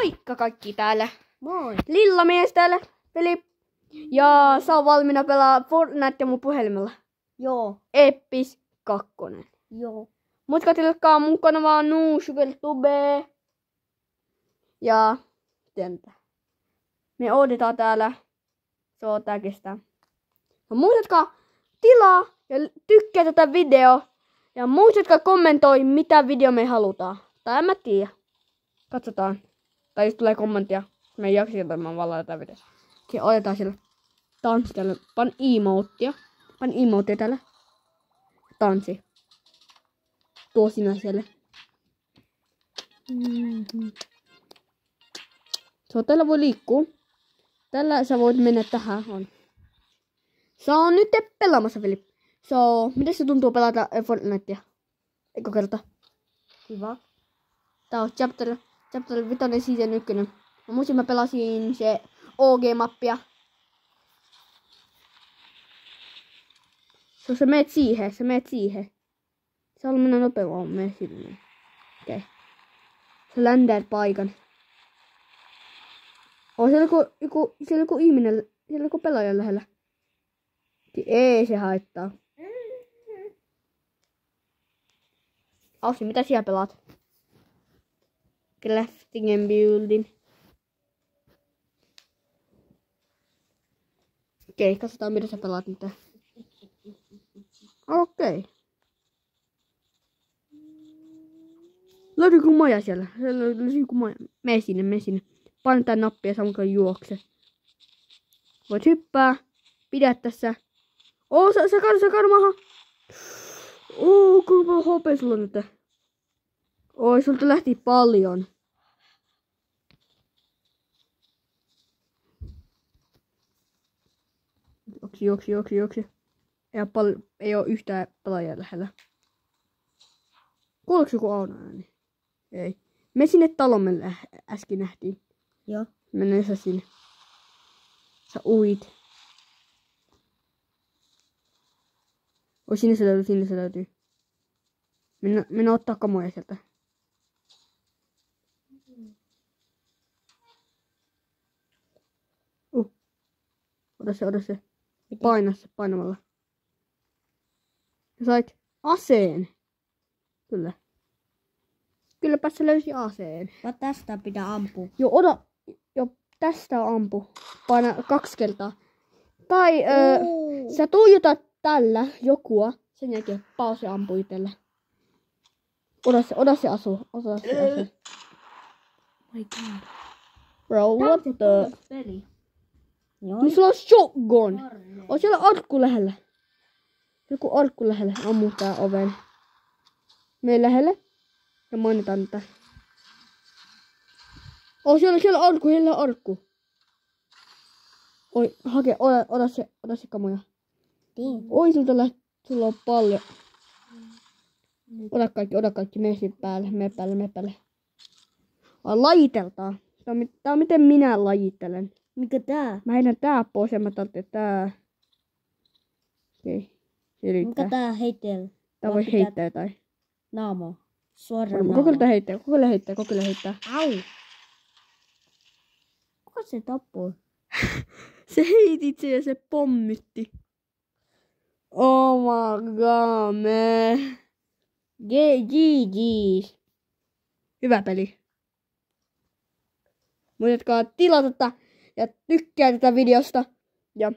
Moikka kaikki täällä. Moi. Lillamies täällä, Filip. Ja sä oot valmiina pelaa Fortnite mun puhelimella. Joo. Epis 2. Joo. Mutka tilkkaa mun kanavaa NuSugarTube. Ja tentä. Me odotetaan täällä. Tää kestää. Ja muistatkaa tilaa ja tykkää tätä video. Ja muistatkaa kommentoi mitä video me halutaan. Tai en mä tiedä. Katsotaan. Tai jos tulee kommenttia. Me ei jaksa jotain valaa tätä videoa. Okei, otetaan siellä. Tanssi täällä. Pan emoottia. Pan emoottia täällä. Tanssi. Tuo sinä siellä. Täällä voi liikkua. Tällä sä voit mennä tähän. On. Sä on nyt pelaamassa, Filip. Miten se tuntuu pelata Fortnitea? Eikö kerta? Hyvä. Tää on Chapter 5 Season 1. Mä muistin mä pelasin se OG-mappia. Sä meet siihen. Sä haluat mennä nopeammin, mene sinne. Okei. Sä ländäät paikan. Siellä joku ihminen, siellä joku pelaaja lähellä. Ei se haittaa. Aussi, mitä siellä pelaat? Crafting and building. Okei, katsotaan mitä sä pelaat nyt. Okei. Löytyykö maja siellä? Löytyykö maja? Mene sinne. Paina tää nappia ja samoin juokse. Voit hyppää. Pidä tässä. Sä kaadu maahan. Kuinka paljon hopea sulla nyt? Sulta lähti paljon. Juoksi. Ei oo yhtään pelaajaa lähellä. Kuuluuko joku Aunon ääni? Ei. Me sinne taloon me äsken nähtiin. Joo. Mene sä sinne. Sä uit. Sinne se löytyy. Mennä ottaa kamoja sieltä. Ota se. Painamalla. Ja sait aseen. Kylläpä se löysi aseen. Vaan tästä pitää ampua. Joo, tästä ampu. Paina 2 kertaa. Tai sä tuijotat tällä jokua. Sen jälkeen pause ampuu itellä. Ota se asu. My god. Bro, what the? Peli. Niin sulla on shotgun. On siellä arkku lähellä. Joku arkku lähellä. Ammu tää oven. Mene lähelle. Ja mainitaan tätä. Siellä arkku. Oi, ota se kamoja. Oi, sulla on paljon. Ota kaikki, mene päälle. Lajiteltaan. Tää on miten minä lajittelen. Mikä tää? Mä heitän tää pois ja mä tarvitsen tää. Okei. Mikä tää heittää? Tää voi heittää jotain. Naamo. Suoraan naamo. Kokeile heittää. Au. Kuka se tappoi? Se heitit se ja se pommitti. Oh my god, man. GG. Hyvä peli. Muistatkaa tilata ja tykkää tätä videosta. Ja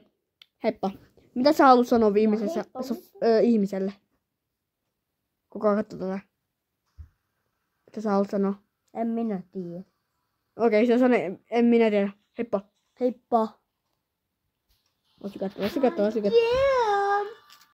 heippa. Mitä sä haluat sanoa viimeisessä ihmiselle? Kuka katsoo tätä? Mitä sä haluat sanoa? En minä tiedä. Okei, sä sanoo, en minä tiedä. Heippa. Heippa. Oot sykättävä. Yeah.